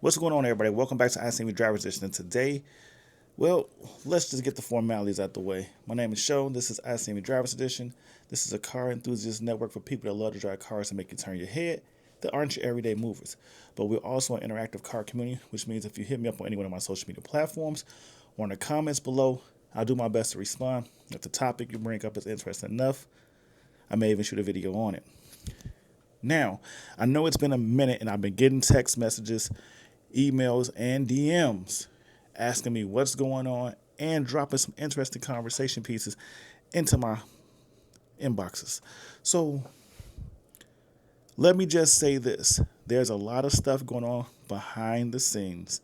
What's going on, everybody? Welcome back to ICNV Drivers Edition. And today, well, let's just get the formalities out the way. My name is Sho. This is ICNV Drivers Edition. This is a car enthusiast network for people that love to drive cars and make you turn your head that aren't your everyday movers. But we're also an interactive car community, which means if you hit me up on any one of my social media platforms or in the comments below, I'll do my best to respond. If the topic you bring up is interesting enough, I may even shoot a video on it. Now, I know it's been a minute and I've been getting text messages, emails, and DMs asking me what's going on and dropping some interesting conversation pieces into my inboxes. So let me just say this. There's a lot of stuff going on behind the scenes.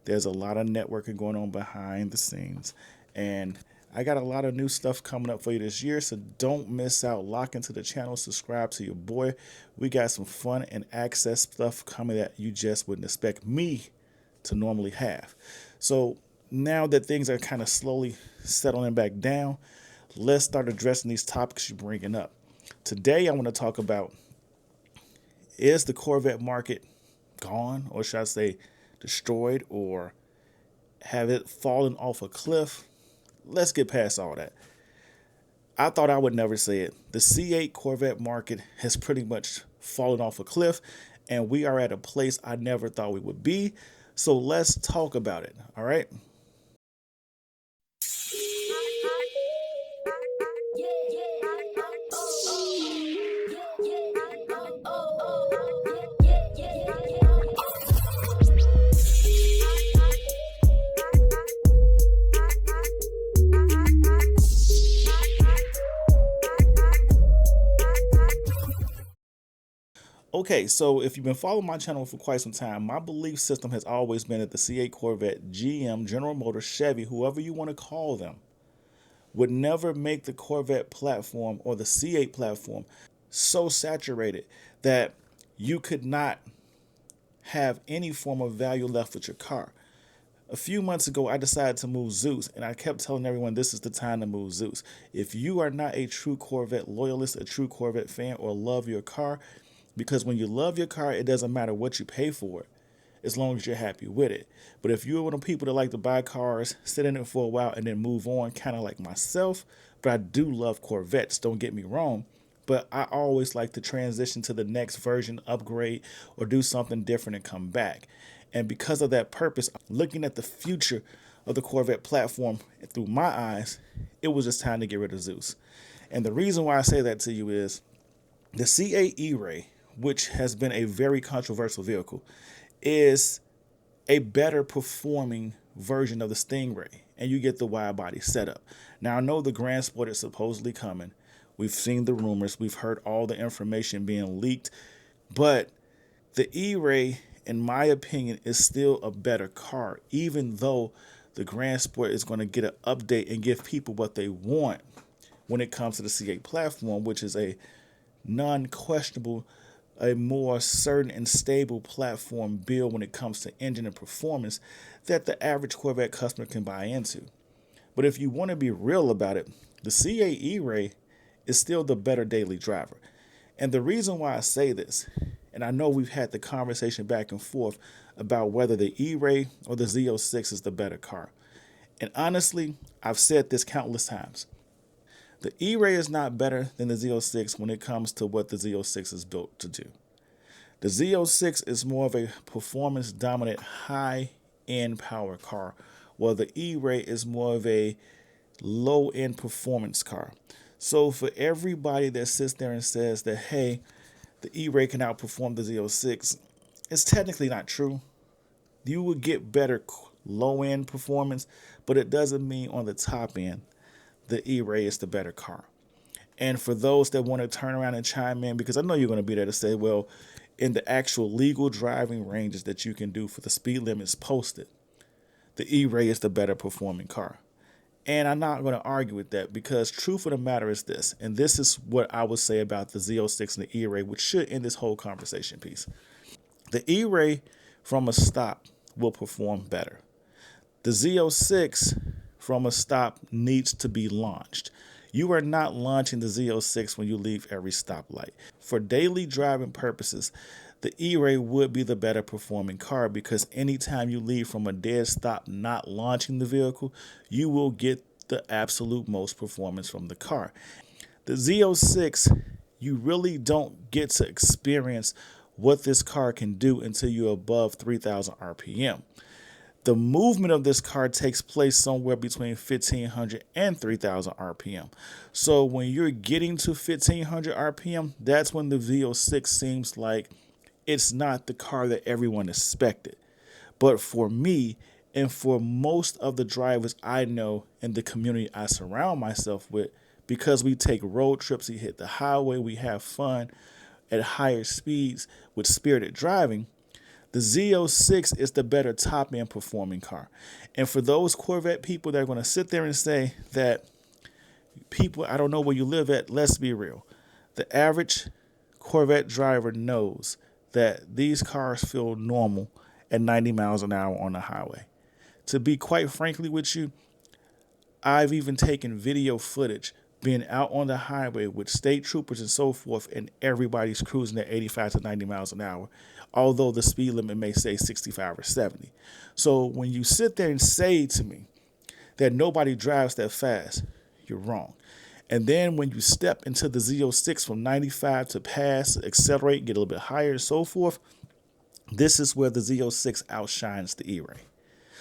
There's a lot of networking going on behind the scenes. And I got a lot of new stuff coming up for you this year, so don't miss out. Lock into the channel, subscribe to your boy. We got some fun and access stuff coming that you just wouldn't expect me to normally have. So now that things are kind of slowly settling back down, let's start addressing these topics you're bringing up. Today, I want to talk about, is the Corvette market gone, or should I say destroyed, or have it fallen off a cliff? Let's get past all that. I thought I would never say it. The C8 Corvette market has pretty much fallen off a cliff, and we are at a place I never thought we would be. So let's talk about it, all right? Okay, so if you've been following my channel for quite some time, my belief system has always been that the C8 Corvette, GM, General Motors, Chevy, whoever you want to call them, would never make the Corvette platform or the C8 platform so saturated that you could not have any form of value left with your car. A few months ago, I decided to move Zeus, and I kept telling everyone this is the time to move Zeus. If you are not a true Corvette loyalist, a true Corvette fan, or love your car, because when you love your car, it doesn't matter what you pay for it, as long as you're happy with it. But if you're one of the people that like to buy cars, sit in it for a while, and then move on, kind of like myself, but I do love Corvettes, don't get me wrong, but I always like to transition to the next version, upgrade, or do something different and come back. And because of that purpose, looking at the future of the Corvette platform through my eyes, it was just time to get rid of Zeus. And the reason why I say that to you is the C8 E-Ray, which has been a very controversial vehicle, is a better performing version of the Stingray, and you get the wide body setup. Now, I know the Grand Sport is supposedly coming. We've seen the rumors. We've heard all the information being leaked, but the E-Ray, in my opinion, is still a better car, even though the Grand Sport is going to get an update and give people what they want when it comes to the C8 platform, which is a non-questionable, a more certain and stable platform build when it comes to engine and performance that the average Corvette customer can buy into. But if you want to be real about it, the C8 E-Ray is still the better daily driver. And the reason why I say this, and I know we've had the conversation back and forth about whether the E-Ray or the Z06 is the better car. And honestly, I've said this countless times. The E-Ray is not better than the Z06 when it comes to what the Z06 is built to do. The Z06 is more of a performance-dominant, high-end power car, while the E-Ray is more of a low-end performance car. So for everybody that sits there and says that, hey, the E-Ray can outperform the Z06, it's technically not true. You would get better low-end performance, but it doesn't mean on the top end the E-Ray is the better car. And for those that want to turn around and chime in, because I know you're going to be there to say, well, in the actual legal driving ranges that you can do for the speed limits posted, the E-Ray is the better performing car. And I'm not going to argue with that, because truth of the matter is this, and this is what I would say about the Z06 and the E-Ray, which should end this whole conversation piece. The E-Ray from a stop will perform better. The Z06 from a stop needs to be launched. You are not launching the Z06 when you leave every stoplight. For daily driving purposes, the E-Ray would be the better performing car, because anytime you leave from a dead stop not launching the vehicle, you will get the absolute most performance from the car. The Z06, you really don't get to experience what this car can do until you're above 3,000 RPM. The movement of this car takes place somewhere between 1,500 and 3,000 RPM. So when you're getting to 1,500 RPM, that's when the Z06 seems like it's not the car that everyone expected. But for me, and for most of the drivers I know in the community I surround myself with, because we take road trips, we hit the highway, we have fun at higher speeds with spirited driving, the Z06 is the better top-end performing car. And for those Corvette people that are going to sit there and say that people, I don't know where you live at, let's be real. The average Corvette driver knows that these cars feel normal at 90 miles an hour on the highway. To be quite frankly with you, I've even taken video footage being out on the highway with state troopers and so forth, and everybody's cruising at 85 to 90 miles an hour, although the speed limit may say 65 or 70. So when you sit there and say to me that nobody drives that fast, you're wrong. And then when you step into the Z06 from 95 to pass, accelerate, get a little bit higher and so forth, this is where the Z06 outshines the E-Ray.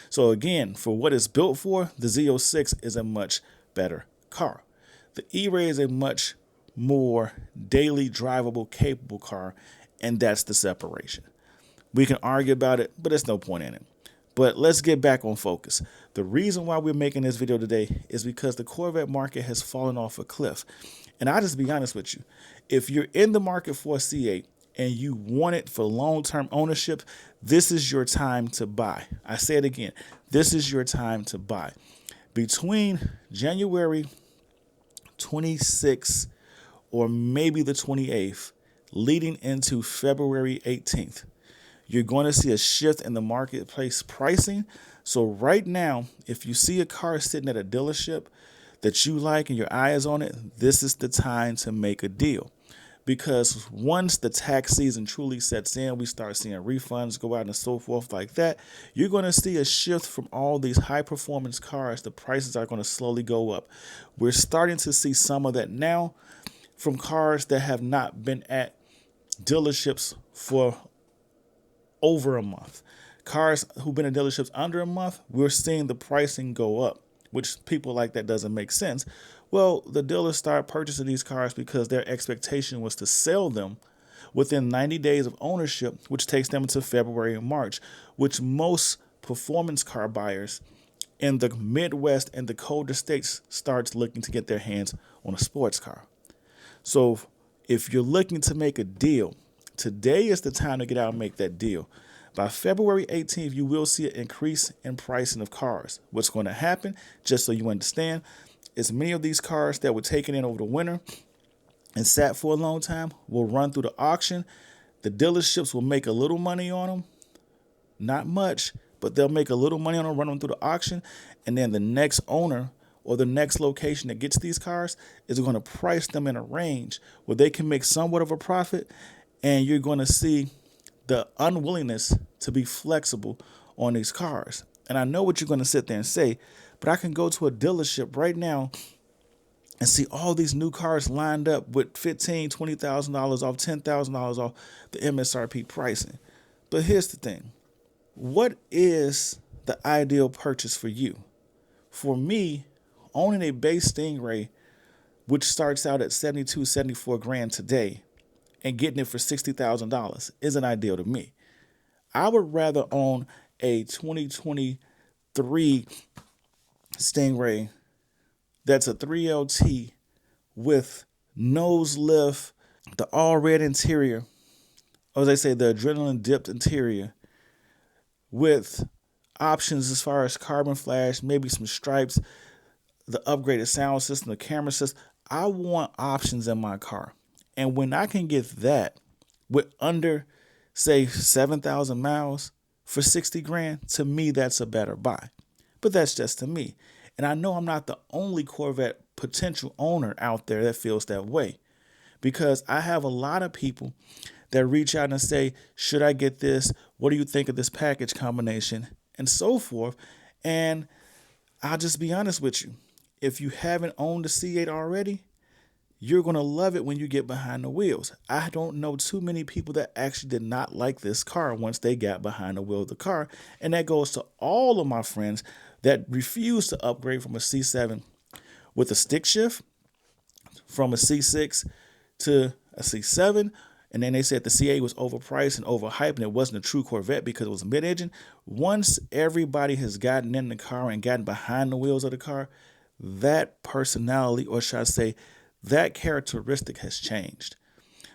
So again, for what it's built for, the Z06 is a much better car. The E-Ray is a much more daily drivable, capable car, and that's the separation. We can argue about it, but there's no point in it. But let's get back on focus. The reason why we're making this video today is because the Corvette market has fallen off a cliff. And I'll just be honest with you. If you're in the market for a C8 and you want it for long-term ownership, this is your time to buy. I say it again. This is your time to buy. Between January 26th or maybe the 28th, leading into February 18th, you're going to see a shift in the marketplace pricing. So right now, if you see a car sitting at a dealership that you like and your eye is on it, this is the time to make a deal. Because once the tax season truly sets in, we start seeing refunds go out and so forth like that, you're going to see a shift from all these high performance cars. The prices are going to slowly go up. We're starting to see some of that now from cars that have not been at dealerships for over a month. Cars who've been in dealerships under a month, we're seeing the pricing go up, which people like that doesn't make sense. Well, the dealers start purchasing these cars because their expectation was to sell them within 90 days of ownership, which takes them to February and March, which most performance car buyers in the Midwest and the colder states starts looking to get their hands on a sports car. So if you're looking to make a deal, today is the time to get out and make that deal. By February 18th, you will see an increase in pricing of cars. What's going to happen, just so you understand, is many of these cars that were taken in over the winter and sat for a long time will run through the auction. The dealerships will make a little money on them. Not much, but they'll make a little money on them, run them through the auction. And then the next owner or the next location that gets these cars is going to price them in a range where they can make somewhat of a profit. And you're going to see the unwillingness to be flexible on these cars. And I know what you're going to sit there and say, but I can go to a dealership right now and see all these new cars lined up with $15,000, $20,000 off, $10,000 off the MSRP pricing. But here's the thing. What is the ideal purchase for you? For me, owning a base Stingray, which starts out at 72, 74 grand today, and getting it for $60,000 isn't ideal to me. I would rather own a 2023 Stingray that's a 3LT with nose lift, the all red interior, or as they say, the adrenaline dipped interior, with options as far as carbon flash, maybe some stripes, the upgraded sound system, the camera system. I want options in my car. And when I can get that with under, say, 7,000 miles for 60 grand, to me, that's a better buy. But that's just to me. And I know I'm not the only Corvette potential owner out there that feels that way, because I have a lot of people that reach out and say, should I get this? What do you think of this package combination? And so forth. And I'll just be honest with you. If you haven't owned the C8 already, you're going to love it when you get behind the wheels. I don't know too many people that actually did not like this car once they got behind the wheel of the car. And that goes to all of my friends that refuse to upgrade from a C7 with a stick shift, from a C6 to a C7. And then they said the C8 was overpriced and overhyped and it wasn't a true Corvette because it was mid-engine. Once everybody has gotten in the car and gotten behind the wheels of the car, that personality, or should I say, that characteristic has changed.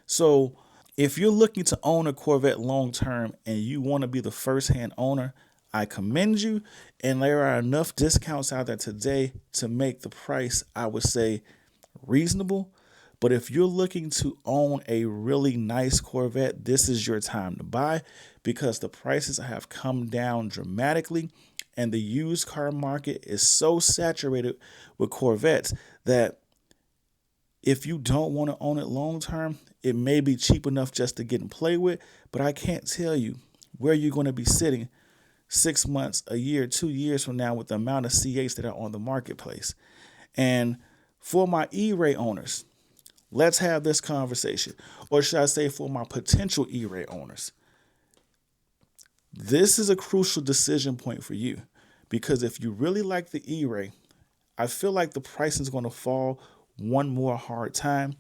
So if you're looking to own a Corvette long term and you want to be the first-hand owner, I commend you. And there are enough discounts out there today to make the price, I would say, reasonable. But if you're looking to own a really nice Corvette, this is your time to buy, because the prices have come down dramatically and the used car market is so saturated with Corvettes that if you don't want to own it long term, it may be cheap enough just to get and play with, but I can't tell you where you're going to be sitting 6 months, a year, 2 years from now with the amount of C8s that are on the marketplace. And for my E-Ray owners, let's have this conversation. Or should I say for my potential E-Ray owners, this is a crucial decision point for you, because if you really like the E-Ray, I feel like the pricing is going to fall one more hard time.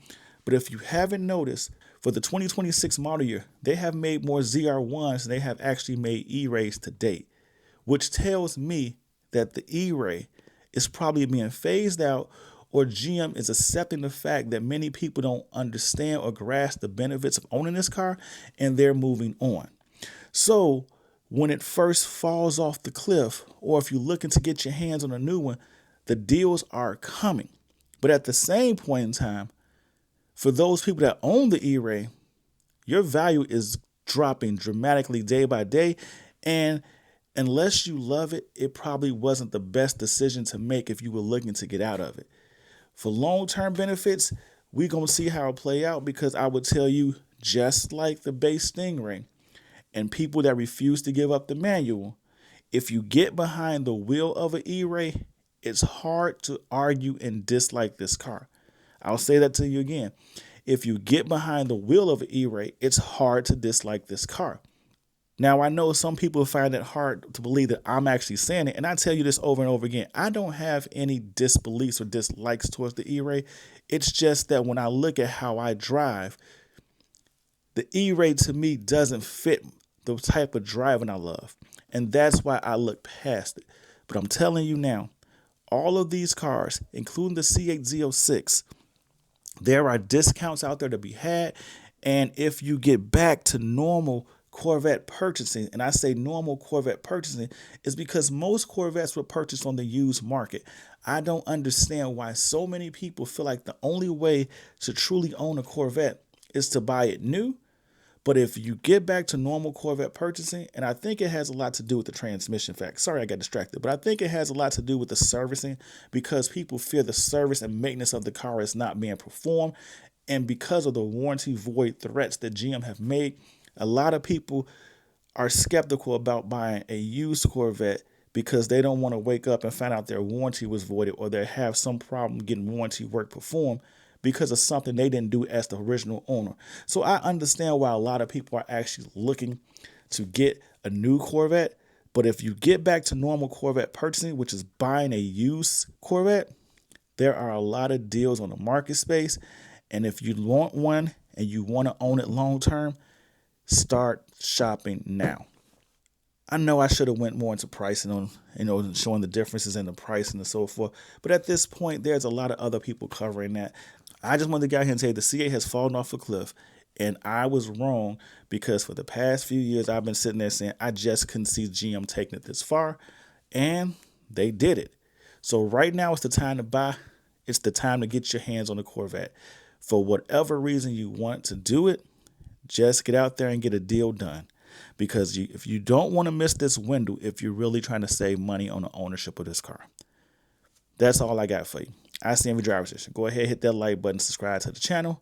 But if you haven't noticed, for the 2026 model year, they have made more ZR1s than they have actually made E-Rays to date, which tells me that the E-Ray is probably being phased out, or GM is accepting the fact that many people don't understand or grasp the benefits of owning this car, and they're moving on. So when it first falls off the cliff, or if you're looking to get your hands on a new one, the deals are coming. But at the same point in time, for those people that own the E-Ray, your value is dropping dramatically day by day. And unless you love it, it probably wasn't the best decision to make if you were looking to get out of it. For long-term benefits, we're going to see how it play out, because I would tell you, just like the base Stingray and people that refuse to give up the manual, if you get behind the wheel of an E-Ray, it's hard to argue and dislike this car. I'll say that to you again. If you get behind the wheel of an E-Ray, it's hard to dislike this car. Now, I know some people find it hard to believe that I'm actually saying it, and I tell you this over and over again. I don't have any disbeliefs or dislikes towards the E-Ray. It's just that when I look at how I drive, the E-Ray to me doesn't fit the type of driving I love, and that's why I look past it. But I'm telling you now, all of these cars, including the C8 Z06, there are discounts out there to be had. And if you get back to normal Corvette purchasing, and I say normal Corvette purchasing is because most Corvettes were purchased on the used market. I don't understand why so many people feel like the only way to truly own a Corvette is to buy it new. But if you get back to normal Corvette purchasing, and I think it has a lot to do with the transmission fact. Sorry, I got distracted, but I think it has a lot to do with the servicing, because people fear the service and maintenance of the car is not being performed. And because of the warranty void threats that GM have made, a lot of people are skeptical about buying a used Corvette because they don't want to wake up and find out their warranty was voided, or they have some problem getting warranty work performed because of something they didn't do as the original owner. So I understand why a lot of people are actually looking to get a new Corvette. But if you get back to normal Corvette purchasing, which is buying a used Corvette, there are a lot of deals on the market space. And if you want one and you want to own it long term, start shopping now. I know I should have went more into pricing on, showing the differences in the pricing and so forth. But at this point, there's a lot of other people covering that. I just wanted to get out here and say the C8 has fallen off a cliff. And I was wrong, because for the past few years, I've been sitting there saying I just couldn't see GM taking it this far. And they did it. So right now, it's the time to buy. It's the time to get your hands on a Corvette. For whatever reason you want to do it, just get out there and get a deal done. Because if you don't want to miss this window, if you're really trying to save money on the ownership of this car. That's all I got for you. ICNV Driver Edition. Go ahead, hit that like button, subscribe to the channel,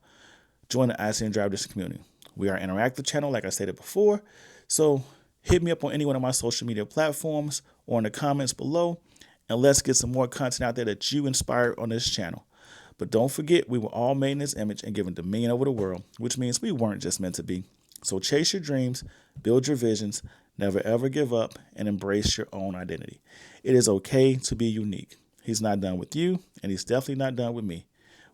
join the ICNV Driver Edition community. We are an interactive channel, like I stated before. So hit me up on any one of my social media platforms or in the comments below, and let's get some more content out there that you inspired on this channel. But don't forget, we were all made in this image and given dominion over the world, which means we weren't just meant to be. So chase your dreams, build your visions, never ever give up, and embrace your own identity. It is okay to be unique. He's not done with you, and he's definitely not done with me.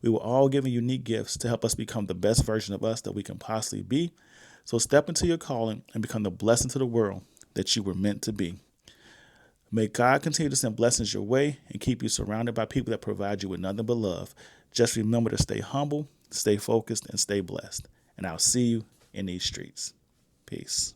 We were all given unique gifts to help us become the best version of us that we can possibly be. So step into your calling and become the blessing to the world that you were meant to be. May God continue to send blessings your way and keep you surrounded by people that provide you with nothing but love. Just remember to stay humble, stay focused, and stay blessed. And I'll see you in these streets. Peace.